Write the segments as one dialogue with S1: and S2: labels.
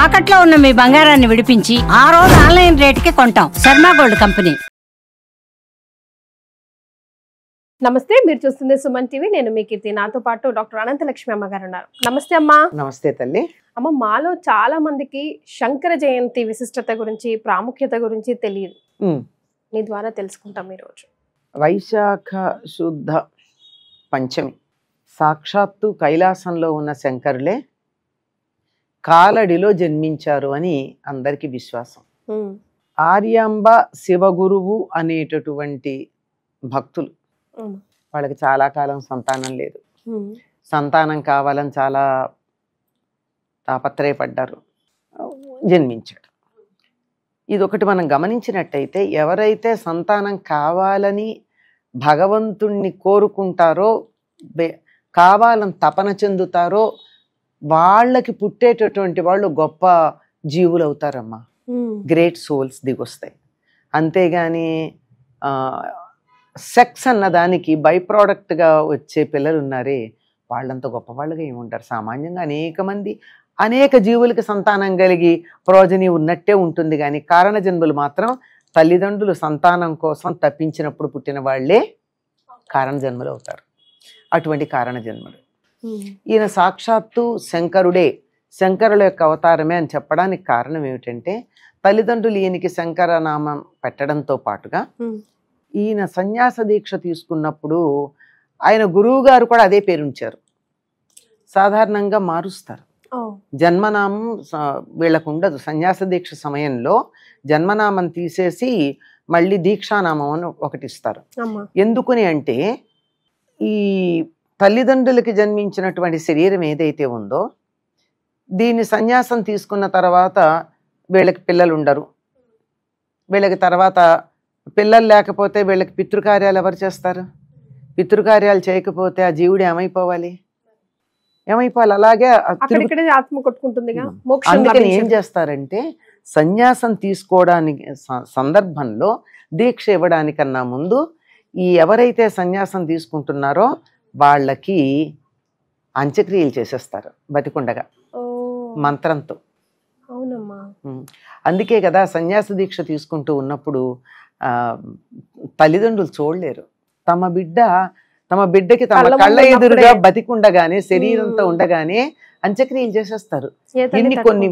S1: తాకట్లో ఉన్న మీ బంగారాన్ని విడిపించి ఆ రోజు ఆన్లైన్ రేటుకి కొంటాం. Sharma gold company.
S2: నమస్తే, మీరు చూస్తుంది సుమన్ టీవీ. నేను మీ కీర్తి. నాతో పాటు డాక్టర్ అనంతలక్ష్మి అమ్మగారు ఉన్నారు. నమస్తే అమ్మా.
S3: నమస్తే తల్లి.
S2: అమ్మ, మాలో చాలా మందికి శంకర జయంతి విశిష్టత గురించి, ప్రాముఖ్యత గురించి తెలియదు. మీ ద్వారా తెలుసుకుంటాం ఈరోజు.
S3: వైశాఖ శుద్ధ పంచమి సాక్షాత్తు కైలాసంలో ఉన్న శంకరులే కాలడిలో జన్మించారు అని అందరికీ విశ్వాసం. ఆర్యాంబ శివగురువు అనేటటువంటి భక్తులు, వాళ్ళకి చాలా కాలం సంతానం లేదు. సంతానం కావాలని చాలా తాపత్రయపడ్డారు, జన్మించాడు. ఇదొకటి మనం గమనించినట్టయితే, ఎవరైతే సంతానం కావాలని భగవంతుణ్ణి కోరుకుంటారో, కావాలని తపన చెందుతారో, వాళ్ళకి పుట్టేటటువంటి వాళ్ళు గొప్ప జీవులు అవుతారమ్మా. Great souls దిగొస్తాయి. అంతేగాని సెక్స్ అన్న దానికి బై ప్రోడక్ట్గా వచ్చే పిల్లలు ఉన్నారే, వాళ్ళంత గొప్ప వాళ్ళగా ఏముంటారు. సామాన్యంగా అనేక జీవులకి సంతానం కలిగి ప్రోజని ఉన్నట్టే ఉంటుంది. కానీ కారణ జన్మలు మాత్రం తల్లిదండ్రులు సంతానం కోసం తప్పించినప్పుడు పుట్టిన వాళ్ళే కారణ జన్మలు అవుతారు. అటువంటి కారణ జన్మలు. ఈయన సాక్షాత్తు శంకరుడే, శంకరుల యొక్క అవతారమే అని చెప్పడానికి కారణం ఏమిటంటే, తల్లిదండ్రులు ఈయనకి శంకర నామం పెట్టడంతో పాటుగా ఈయన సన్యాస దీక్ష తీసుకున్నప్పుడు ఆయన గురువు గారు కూడా అదే పేరు ఉంచారు. సాధారణంగా మారుస్తారు జన్మనామం, వీళ్ళకు ఉండదు. సన్యాస దీక్ష సమయంలో జన్మనామం తీసేసి మళ్ళీ దీక్షానామం అని ఒకటి ఇస్తారు. ఎందుకని అంటే, ఈ తల్లిదండ్రులకి జన్మించినటువంటి శరీరం ఏదైతే ఉందో, దీన్ని సన్యాసం తీసుకున్న తర్వాత వీళ్ళకి పిల్లలు ఉండరు. వీళ్ళకి తర్వాత పిల్లలు లేకపోతే వీళ్ళకి పితృకార్యాలు ఎవరు చేస్తారు? పితృకార్యాలు చేయకపోతే ఆ జీవుడు ఏమైపోవాలి? అలాగే అందుకని ఏం చేస్తారంటే, సన్యాసం తీసుకోవడానికి సందర్భంలో దీక్ష ఇవ్వడానికన్నా ముందు ఈ ఎవరైతే సన్యాసం తీసుకుంటున్నారో వాళ్ళకి అంత్యక్రియలు చేసేస్తారు బతికుండగా, మంత్రంతో. అందుకే కదా సన్యాస దీక్ష తీసుకుంటూ ఉన్నప్పుడు తల్లిదండ్రులు చూడలేరు. తమ బిడ్డకి తమ కళ్ళ ఎదురుగా బతికుండగానే, శరీరంతో ఉండగానే అంత్యక్రియలు చేసేస్తారు. కొన్ని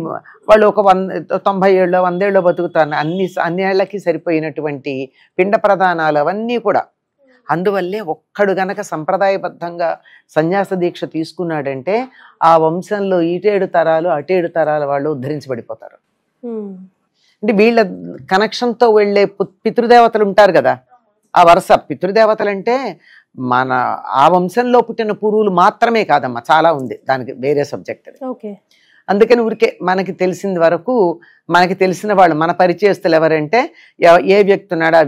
S3: వాళ్ళు ఒక 90 ఏళ్ళో 100 ఏళ్ళో బతుకుతారు. అన్ని ఏళ్లకి సరిపోయినటువంటి పిండ ప్రదానాలు అవన్నీ కూడా. అందువల్లే ఒక్కడు గనక సంప్రదాయబద్ధంగా సన్యాస దీక్ష తీసుకున్నాడంటే ఆ వంశంలో ఇటేడు తరాలు అటేడు తరాల వాళ్ళు ఉద్ధరించబడిపోతారు. అంటే వీళ్ళ కనెక్షన్తో వెళ్ళే పితృదేవతలు ఉంటారు కదా, ఆ వరుస పితృదేవతలు అంటే మన ఆ వంశంలో పుట్టిన పురువులు మాత్రమే కాదమ్మా, చాలా ఉంది, దానికి వేరే సబ్జెక్ట్. అందుకని ఊరికే మనకి తెలిసిన వరకు, మనకి తెలిసిన వాళ్ళు మన పరిచయస్తులు ఎవరంటే, ఏ వ్యక్తి ఉన్నాడో ఆ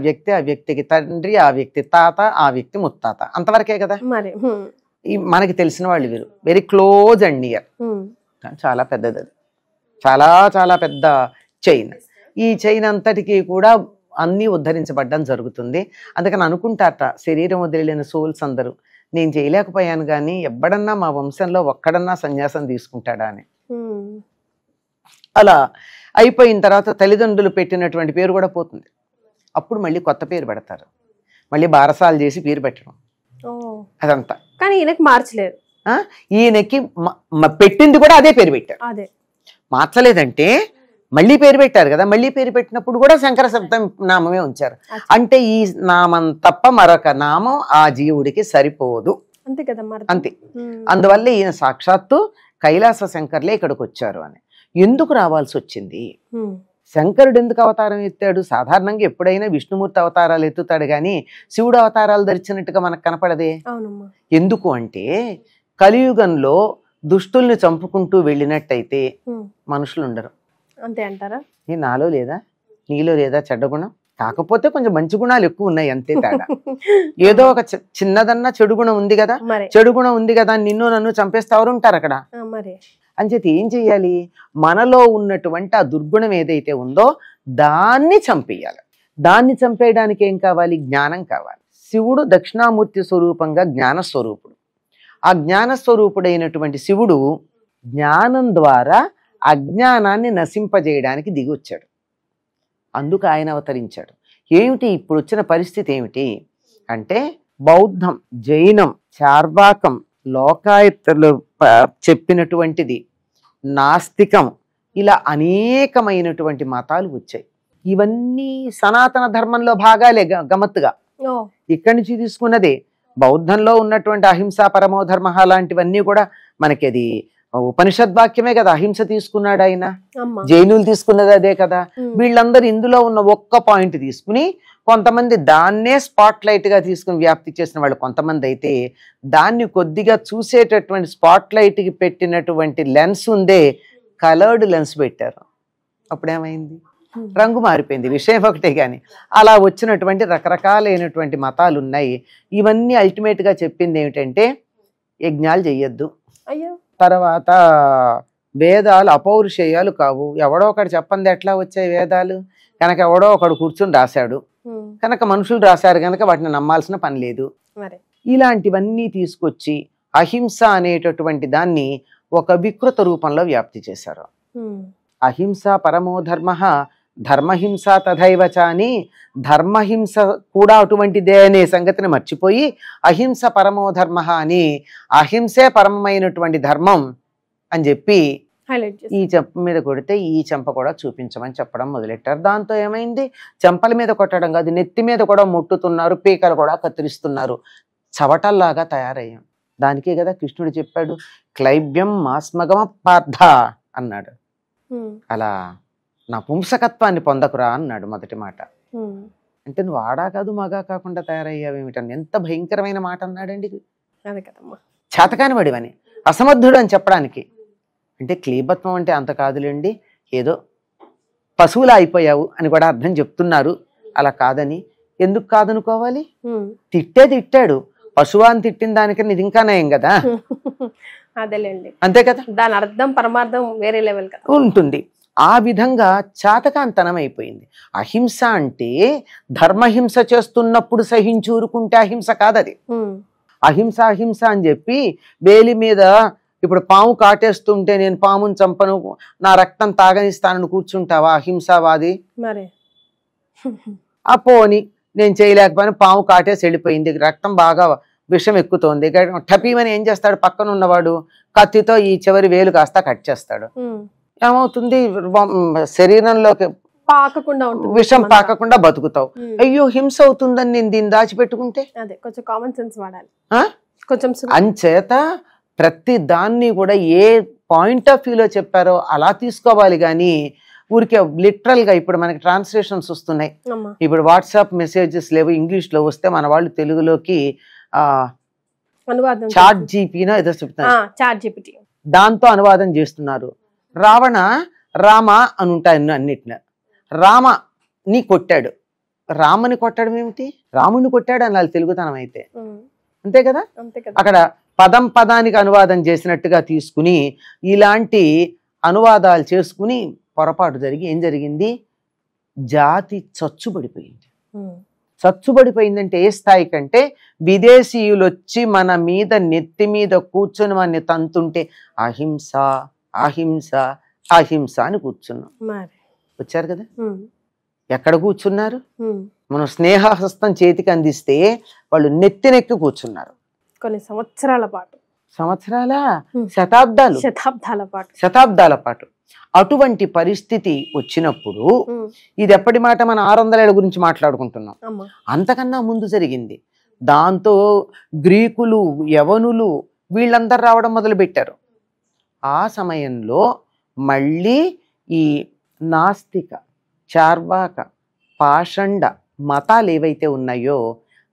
S3: వ్యక్తికి తండ్రి, ఆ వ్యక్తి తాత, ఆ వ్యక్తి ముత్తాత, అంతవరకే కదా. మనకి తెలిసిన వాళ్ళు వీరు వెరీ క్లోజ్ అండ్ నియర్. చాలా పెద్దది అది, చాలా చాలా పెద్ద చైన్. ఈ చైన్ అంతటికీ కూడా అన్నీ ఉద్ధరించబడ్డం జరుగుతుంది. అందుకని అనుకుంటారట శరీరం వదిలిన సోల్స్ అందరూ, నేను చేయలేకపోయాను కానీ ఎవ్వడన్నా మా వంశంలో ఒక్కడన్నా సన్యాసం తీసుకుంటాడా అని. అలా అయిపోయిన తర్వాత తల్లిదండ్రులు పెట్టినటువంటి పేరు కూడా పోతుంది. అప్పుడు మళ్ళీ కొత్త పేరు పెడతారు, మళ్ళీ బారసాలు చేసి పేరు పెట్టడం అదంతా.
S2: కానీ ఈయనకి మార్చలేదు.
S3: ఈయనకి పెట్టింది కూడా అదే పేరు పెట్టారు. మార్చలేదంటే మళ్ళీ పేరు పెట్టారు కదా, మళ్ళీ పేరు పెట్టినప్పుడు కూడా శంకర శబ్దం నామమే ఉంచారు. అంటే ఈ నామం తప్ప మరొక నామం ఆ జీవుడికి సరిపోదు,
S2: అంతే కదా,
S3: అంతే. అందువల్ల ఈయన సాక్షాత్తు కైలాస శంకర్లే ఇక్కడికి వచ్చారు అని. ఎందుకు రావాల్సి వచ్చింది? శంకరుడు ఎందుకు అవతారం ఎత్తాడు? సాధారణంగా ఎప్పుడైనా విష్ణుమూర్తి అవతారాలు ఎత్తుతాడు కానీ శివుడు అవతారాలు ధరించినట్టుగా మనకు కనపడదే. ఎందుకు అంటే, కలియుగంలో దుష్టుల్ని చంపుకుంటూ వెళ్ళినట్టయితే మనుషులు ఉండరు.
S2: అంతే అంటారా?
S3: నాలో లేదా, నీలో లేదా చెడ్డ గుణం? కాకపోతే కొంచెం మంచి గుణాలు ఎక్కువ ఉన్నాయి, అంతే తేడా. ఏదో ఒక చిన్నదన్నా చెడు గుణం ఉంది కదా, చెడు గుణం ఉంది కదా, నిన్ను నన్ను చంపేస్తే ఎవరు ఉంటారు అక్కడ? అంచేత ఏం చెయ్యాలి? మనలో ఉన్నటువంటి ఆ దుర్గుణం ఏదైతే ఉందో దాన్ని చంపేయాలి. దాన్ని చంపేయడానికి ఏం కావాలి? జ్ఞానం కావాలి. శివుడు దక్షిణామూర్తి స్వరూపంగా జ్ఞానస్వరూపుడు. ఆ జ్ఞానస్వరూపుడైనటువంటి శివుడు జ్ఞానం ద్వారా అజ్ఞానాన్ని నశింపజేయడానికి దిగి వచ్చాడు. అందుకు ఆయన అవతరించాడు. ఏమిటి ఇప్పుడు వచ్చిన పరిస్థితి ఏమిటి అంటే, బౌద్ధం, జైనం, చార్వాకం, లోకాయత్తులు చెప్పినటువంటిది, నాస్తికం, ఇలా అనేకమైనటువంటి మతాలు వచ్చాయి. ఇవన్నీ సనాతన ధర్మంలో భాగాలే గమ్మత్తుగా. ఇక్కడి నుంచి తీసుకున్నదే. బౌద్ధంలో ఉన్నటువంటి అహింస పరమో ధర్మ లాంటివన్నీ కూడా మనకి అది ఉపనిషద్వాక్యమే కదా. అహింస తీసుకున్నాడు ఆయన, జైనులు తీసుకున్నది అదే కదా. వీళ్ళందరూ ఇందులో ఉన్న ఒక్క పాయింట్ తీసుకుని కొంతమంది దాన్నే స్పాట్ లైట్ గా తీసుకుని వ్యాప్తి చేసిన వాళ్ళు కొంతమంది అయితే, దాన్ని కొద్దిగా చూసేటటువంటి స్పాట్ లైట్ కి పెట్టినటువంటి లెన్స్ ఉందే, కలర్డ్ లెన్స్ పెట్టారు. అప్పుడేమైంది? రంగు మారిపోయింది. విషయం ఒకటే కానీ అలా వచ్చినటువంటి రకరకాలైనటువంటి మతాలు ఉన్నాయి. ఇవన్నీ అల్టిమేట్ గా చెప్పింది ఏమిటంటే, యజ్ఞాలు చెయ్యొద్దు, తర్వాత వేదాలు అపౌరుషేయాలు కావు. ఎవడో ఒకడు చెప్పండి ఎట్లా వచ్చాయి వేదాలు? కనుక ఎవడో ఒకడు కూర్చుని రాశాడు కనుక, మనుషులు రాశారు కనుక వాటిని నమ్మాల్సిన పని లేదు. ఇలాంటివన్నీ తీసుకొచ్చి అహింస అనేటటువంటి దాన్ని ఒక వికృత రూపంలో వ్యాప్తి చేశారు. అహింస పరమో ధర్మ, ధర్మహింస తథైవచ అని, ధర్మహింస కూడా అటువంటిదే అనే సంగతిని మర్చిపోయి అహింస పరమో ధర్మ అని, అహింసే పరమమైనటువంటి ధర్మం అని చెప్పి ఈ చెంప మీద కొడితే ఈ చెంప కూడా చూపించమని చెప్పడం మొదలెట్టారు. దాంతో ఏమైంది? చెంపల మీద కొట్టడం కాదు, నెత్తి మీద కూడా ముట్టుతున్నారు, పీకలు కూడా కత్తిరిస్తున్నారు. చవటల్లాగా తయారయ్యాం. దానికే కదా కృష్ణుడు చెప్పాడు, క్లైబ్యం మాస్మగమ పార్థ అన్నాడు. అలా నపుంసకత్వాన్ని పొందకురా అన్నాడు మొదటి మాట. అంటే నువ్వు ఆడా కాదు మగా కాకుండా తయారయ్యావేమిటని ఎంత భయంకరమైన మాట అన్నాడండి. చేతకాని వాడివని, అసమర్థుడు అని చెప్పడానికి. అంటే క్లీబత్వం అంటే అంత కాదులేండి, ఏదో పశువులా అయిపోయావు అని కూడా అర్థం చెప్తున్నారు. అలా కాదని ఎందుకు కాదనుకోవాలి? తిట్టాడు, పశువాన్ని తిట్టిన దానికన్నా ఇది ఇంకా నయం కదా. అంతే కదా,
S2: దాని అర్థం పరమార్థం వేరే లెవెల్
S3: ఉంటుంది. ఆ విధంగా చాతకాంతనం అయిపోయింది. అహింస అంటే ధర్మహింస చేస్తున్నప్పుడు సహించూరుకుంటే అహింస కాదది. అహింస అహింస అని చెప్పి వేలి మీద ఇప్పుడు పాము కాటేస్తుంటే నేను పాముని చంపను, నా రక్తం తాగనిస్తానని కూర్చుంటావా అహింసావాది? ఆ పోని నేను చేయలేకపోయినా పాము కాటేసి వెళ్ళిపోయింది, రక్తం బాగా విషం ఎక్కుతోంది, టపీమని ఏం చేస్తాడు? పక్కన ఉన్నవాడు కత్తితో ఈ చివరి వేలు కాస్త కట్ చేస్తాడు. ఏమవుతుంది? శరీరంలోకి విషం పాకకుండా బతుకుతావు. అయ్యో హింస అవుతుందని నేను దీన్ని దాచిపెట్టుకుంటే
S2: కొంచెం కామన్ సెన్స్ వాడాలి.
S3: అంచేత ప్రతి దాన్ని కూడా ఏ పాయింట్ ఆఫ్ వ్యూలో చెప్పారో అలా తీసుకోవాలి కానీ ఊరికే లిటరల్ గా. ఇప్పుడు మనకి ట్రాన్స్లేషన్స్ వస్తున్నాయి, ఇప్పుడు వాట్సాప్ మెసేజెస్ లేవు, ఇంగ్లీష్ లో వస్తే మన వాళ్ళు తెలుగులోకి చాట్ జీపీనో ఏదో చెప్తున్నారు, దాంతో అనువాదం చేస్తున్నారు. రావణ రామ అని ఉంటాయి అన్నిటిని. రామ ని కొట్టాడు, రామని కొట్టడం ఏమిటి? రాముని కొట్టాడు అనాలి తెలుగుతనం అయితే, అంతే కదా. అక్కడ పదం పదానికి అనువాదం చేసినట్టుగా తీసుకుని ఇలాంటి అనువాదాలు చేసుకుని పొరపాటు జరిగి ఏం జరిగింది? జాతి చచ్చుబడిపోయింది. చచ్చుబడిపోయిందంటే ఏ స్థాయి కంటే, విదేశీయులు వచ్చి మన మీద నెత్తి మీద కూర్చొని మన తంతుంటే అహింస అహింస అహింస అని కూర్చున్నాం. వచ్చారు కదా, ఎక్కడ కూర్చున్నారు? మనం స్నేహహస్తం చేతికి అందిస్తే వాళ్ళు నెత్తినెక్కి కూర్చున్నారు.
S2: కొన్ని సంవత్సరాల పాటు,
S3: శతాబ్దాల పాటు అటువంటి పరిస్థితి వచ్చినప్పుడు, ఇది ఎప్పటి మాట? మన 600 ఏళ్ల గురించి మాట్లాడుకుంటున్నాం, అంతకన్నా ముందు జరిగింది. దాంతో గ్రీకులు, యవనులు వీళ్ళందరూ రావడం మొదలు పెట్టారు. ఆ సమయంలో మళ్ళీ ఈ నాస్తిక, చార్వాక, పాషండ మతాలు ఏవైతే ఉన్నాయో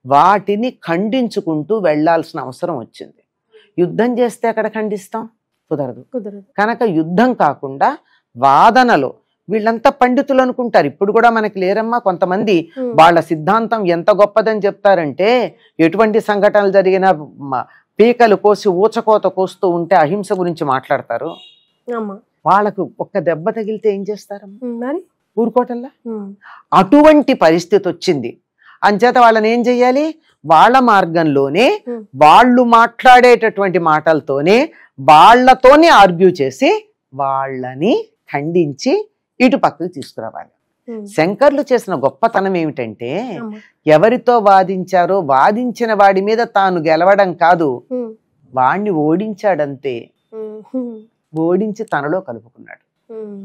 S3: వాటిని ఖండించుకుంటూ వెళ్లాల్సిన అవసరం వచ్చింది. యుద్ధం చేస్తే అక్కడ ఖండిస్తాం? కుదరదు. కనుక యుద్ధం కాకుండా వాదనలో, వీళ్ళంతా పండితులు అనుకుంటారు, ఇప్పుడు కూడా మనకి లేరమ్మా కొంతమంది, వాళ్ళ సిద్ధాంతం ఎంత గొప్పదని చెప్తారంటే, ఎటువంటి సంఘటనలు జరిగినా పీకలు కోసి ఊచకోత కోస్తూ ఉంటే అహింస గురించి మాట్లాడతారు. వాళ్ళకు ఒక్క దెబ్బ తగిలితే ఏం చేస్తారు? ఊరుకోటల్లా. అటువంటి పరిస్థితి వచ్చింది. అంచేత వాళ్ళని ఏం చెయ్యాలి? వాళ్ళ మార్గంలోనే, వాళ్ళు మాట్లాడేటటువంటి మాటలతోనే, వాళ్లతోనే ఆర్గ్యూ చేసి వాళ్ళని ఖండించి ఇటు పక్కకు తీసుకురావాలి.
S2: ఉమ్.
S3: శంకర్లు చేసిన గొప్పతనం ఏమిటంటే
S2: అమ్మ.
S3: ఎవరితో వాదించారో వాదించిన వాడి మీద తాను గెలవడం కాదు,
S2: ఉమ్.
S3: వాణ్ణి ఓడించాడంతే.
S2: ఉమ్.
S3: ఓడించి తనలో కలుపుకున్నాడు.
S2: ఉమ్.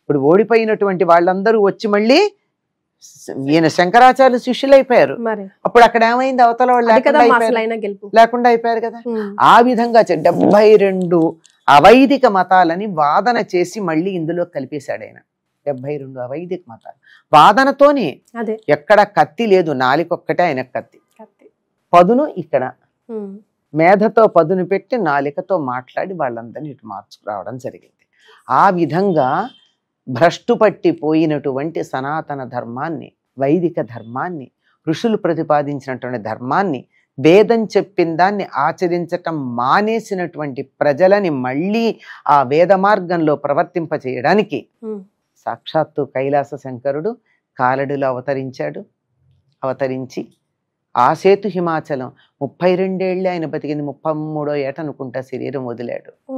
S3: ఇప్పుడు ఓడిపోయినటువంటి వాళ్ళందరూ వచ్చి మళ్ళీ ఈయన శంకరాచార్య శిష్యులైపోయారు.
S2: మరి
S3: అప్పుడు అక్కడ ఏమైంది, అవతల వాళ్ళు
S2: అది కదా
S3: లేకుండా
S2: మా
S3: అయిపోయారు.
S2: అసలైన గెలుపు.
S3: లేకుండా అయిపోయారు కదా.
S2: ఉమ్.
S3: ఆ విధంగా 72 అవైదిక మతాలని వాదన చేసి మళ్ళీ ఇందులో కలిపేశాడు ఆయన. 72 అవైదిక మతాలు వాదనతోనే.
S2: అదే
S3: ఎక్కడ కత్తి లేదు, నాలికొక్కటే ఆయన కత్తి.
S2: కత్తి.
S3: పదును ఇక్కడ
S2: ఉమ్.
S3: మేధతో పదును పెట్టి నాలికతో మాట్లాడి వాళ్ళందరినీ ఇటు మార్చుకురావడం జరిగింది. ఆ విధంగా భ్రష్టు పట్టిపోయినటువంటి సనాతన ధర్మాన్ని, వైదిక ధర్మాన్ని, ఋషులు ప్రతిపాదించినటువంటి ధర్మాన్ని, వేదం చెప్పిన దాన్ని ఆచరించటం మానేసినటువంటి ప్రజలని మళ్ళీ ఆ వేద మార్గంలో ప్రవర్తింపచేయడానికి
S2: ఉమ్.
S3: సాక్షాత్తు కైలాస శంకరుడు కాలడిలో అవతరించాడు. అవతరించి ఆ సేతు హిమాచలం 32 ఏళ్ళే ఆయన బతికింది. 33వ ఏట అనుకుంటా శరీరం వదిలాడు.
S2: ఓ.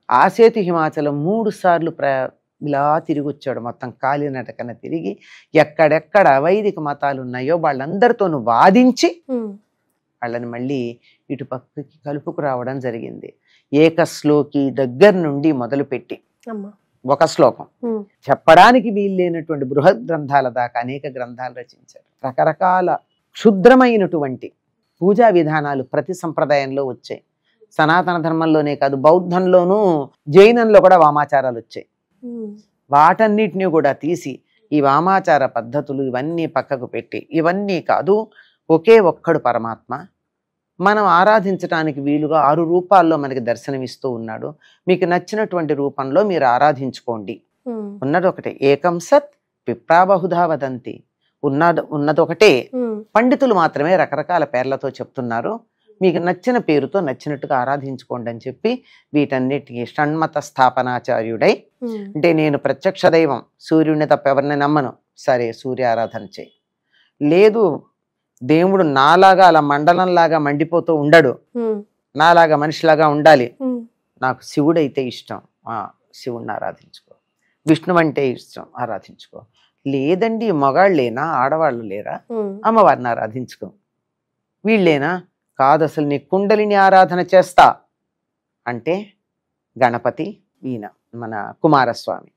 S3: ఆ సేతు హిమాచలం 3 సార్లు ఇలా తిరిగి వచ్చాడు. మొత్తం కాలినటకన తిరిగి ఎక్కడెక్కడ అవైదిక మతాలు ఉన్నాయో వాళ్ళందరితోనూ వాదించి
S2: ఉమ్.
S3: వాళ్ళని మళ్ళీ ఇటు పక్కకి కలుపుకు రావడం జరిగింది. ఏకశ్లోకి దగ్గర నుండి మొదలుపెట్టి
S2: అమ్మ.
S3: ఒక శ్లోకం
S2: ఉమ్.
S3: చెప్పడానికి వీల్లేనటువంటి బృహత్ గ్రంథాల దాకా అనేక గ్రంథాలు రచించారు. రకరకాల క్షుద్రమైనటువంటి పూజా విధానాలు ప్రతి సంప్రదాయంలో వచ్చాయి. సనాతన ధర్మంలోనే కాదు, బౌద్ధంలోనూ జైనంలో కూడా వామాచారాలు వచ్చాయి.
S2: ఉమ్.
S3: వాటన్నిటినీ కూడా తీసి ఈ వామాచార పద్ధతులు ఇవన్నీ పక్కకు పెట్టి, ఇవన్నీ కాదు, ఒకే ఒక్కడు పరమాత్మ, మనం ఆరాధించడానికి వీలుగా 6 రూపాల్లో మనకి దర్శనమిస్తూ ఉన్నాడు, మీకు నచ్చినటువంటి రూపంలో మీరు ఆరాధించుకోండి.
S2: ఉమ్.
S3: ఉన్నది ఒకటే, ఏకం సత్ పిప్రా బహుధా వదంతి. ఉన్నదొకటే.
S2: ఉమ్.
S3: పండితులు మాత్రమే రకరకాల పేర్లతో చెప్తున్నారు. మీకు నచ్చిన పేరుతో నచ్చినట్టుగా ఆరాధించుకోండి అని చెప్పి వీటన్నిటికీ షణ్మత స్థాపనాచార్యుడై,
S2: ఉమ్.
S3: అంటే నేను ప్రత్యక్ష దైవం సూర్యుడిని తప్ప ఎవరిని నమ్మను, సరే సూర్య ఆరాధన చేయి. లేదు దేవుడు నాలాగా అలా మండలంలాగా మండిపోతూ ఉండడు,
S2: ఉమ్.
S3: నాలాగా మనిషిలాగా ఉండాలి,
S2: ఉమ్.
S3: నాకు శివుడైతే ఇష్టం, శివుడిని ఆరాధించుకో. విష్ణువు అంటే ఇష్టం, ఆరాధించుకో. లేదండి మగాళ్ళేనా, ఆడవాళ్ళు లేరా,
S2: ఉమ్.
S3: అమ్మవారిని ఆరాధించుకో. వీళ్ళేనా, కాదు అసలు నీ కుండలిని ఆరాధన చేస్తా అంటే గణపతి, ఈయన మన కుమారస్వామి,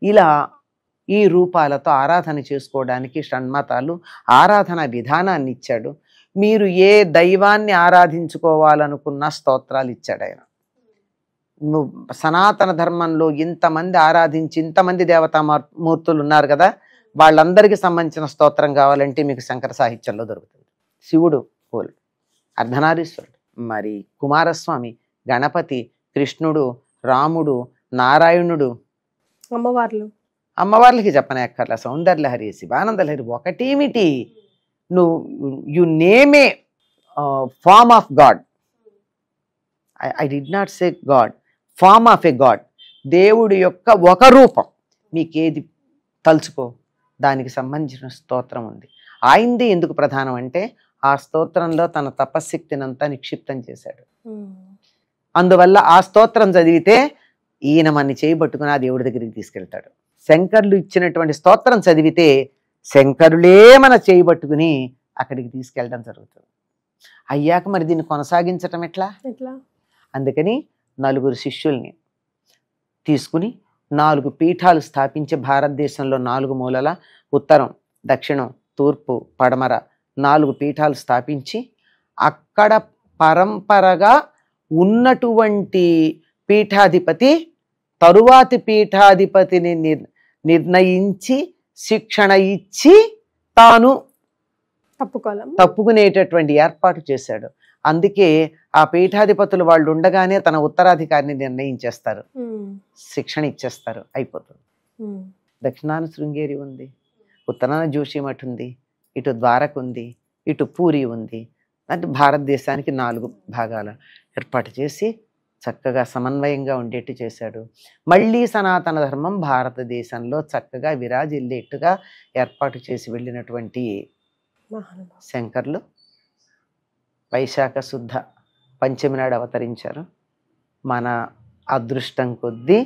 S3: ఇలా ఈ రూపాలతో ఆరాధన చేసుకోవడానికి షణ్మతాలు ఆరాధన విధానాన్ని ఇచ్చాడు. మీరు ఏ దైవాన్ని ఆరాధించుకోవాలనుకున్న స్తోత్రాలు ఇచ్చాడు ఆయన. సనాతన ధర్మంలో ఇంతమంది ఆరాధించి ఇంతమంది దేవతా మూర్తులు ఉన్నారు కదా, వాళ్ళందరికీ సంబంధించిన స్తోత్రం కావాలంటే మీకు శంకర సాహిత్యంలో దొరుకుతుంది. శివుడు పోల్ అర్ధనారీశ్వరుడు, మరి కుమారస్వామి, గణపతి, కృష్ణుడు, రాముడు, నారాయణుడు,
S2: అమ్మవార్లు,
S3: అమ్మవార్లకి చెప్పనక్కర్ల, సౌందర్యలహరి, శివానందలహరి, ఒకటేమిటి, నువ్వు you name a form of God. I did not say God, form of a god, దేవుడి యొక్క ఒక రూపం, మీకేది తలుచుకో దానికి సంబంధించిన స్తోత్రం ఉంది. ఆయనది ఎందుకు ప్రధానం అంటే ఆ స్తోత్రంలో తన తపశక్తినంతా నిక్షిప్తం చేశాడు. అందువల్ల ఆ స్తోత్రం చదివితే ఈయన మన చేయబట్టుకుని ఆ దేవుడి దగ్గరికి తీసుకెళ్తాడు. శంకర్లు ఇచ్చినటువంటి స్తోత్రం చదివితే శంకరులే మన చేయబట్టుకుని అక్కడికి తీసుకెళ్ళడం జరుగుతుంది. అయ్యాక మరి దీన్ని కొనసాగించటం ఎట్లా? అందుకని 4 శిష్యుల్ని తీసుకుని 4 పీఠాలు స్థాపించి భారతదేశంలో 4 మూలల, ఉత్తరం, దక్షిణం, తూర్పు, పడమర 4 పీఠాలు స్థాపించి అక్కడ పరంపరగా ఉన్నటువంటి పీఠాధిపతి తరువాతి పీఠాధిపతిని నిర్ణయించి శిక్షణ ఇచ్చి తాను తప్పుకునేటటువంటి ఏర్పాటు చేశాడు. అందుకే ఆ పీఠాధిపతులు వాళ్ళు ఉండగానే తన ఉత్తరాధికారిని నిర్ణయించేస్తారు, శిక్షణ ఇచ్చేస్తారు, అయిపోతుంది. దక్షిణాన శృంగేరి ఉంది, ఉత్తరాన జోషిమఠ్ ఉంది, ఇటు ద్వారక ఉంది, ఇటు పూరి ఉంది. అంటే భారతదేశానికి 4 భాగాలు ఏర్పాటు చేసి చక్కగా సమన్వయంగా ఉండేట్టు చేశాడు. మళ్ళీ సనాతన ధర్మం భారతదేశంలో చక్కగా విరాజిల్లేట్టుగా ఏర్పాటు చేసి వెళ్ళినటువంటి శంకర్లు వైశాఖ శుద్ధ పంచమి నాడు అవతరించారు. మన అదృష్టం కొద్దీ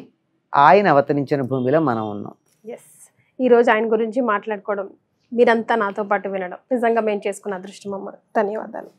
S3: ఆయన అవతరించిన భూమిలో మనం ఉన్నాం.
S2: ఎస్, ఈరోజు ఆయన గురించి మాట్లాడుకోవడం, మీరంతా నాతో పాటు వినడం నిజంగా మేము చేసుకున్న అదృష్టం అమ్మ. ధన్యవాదాలు.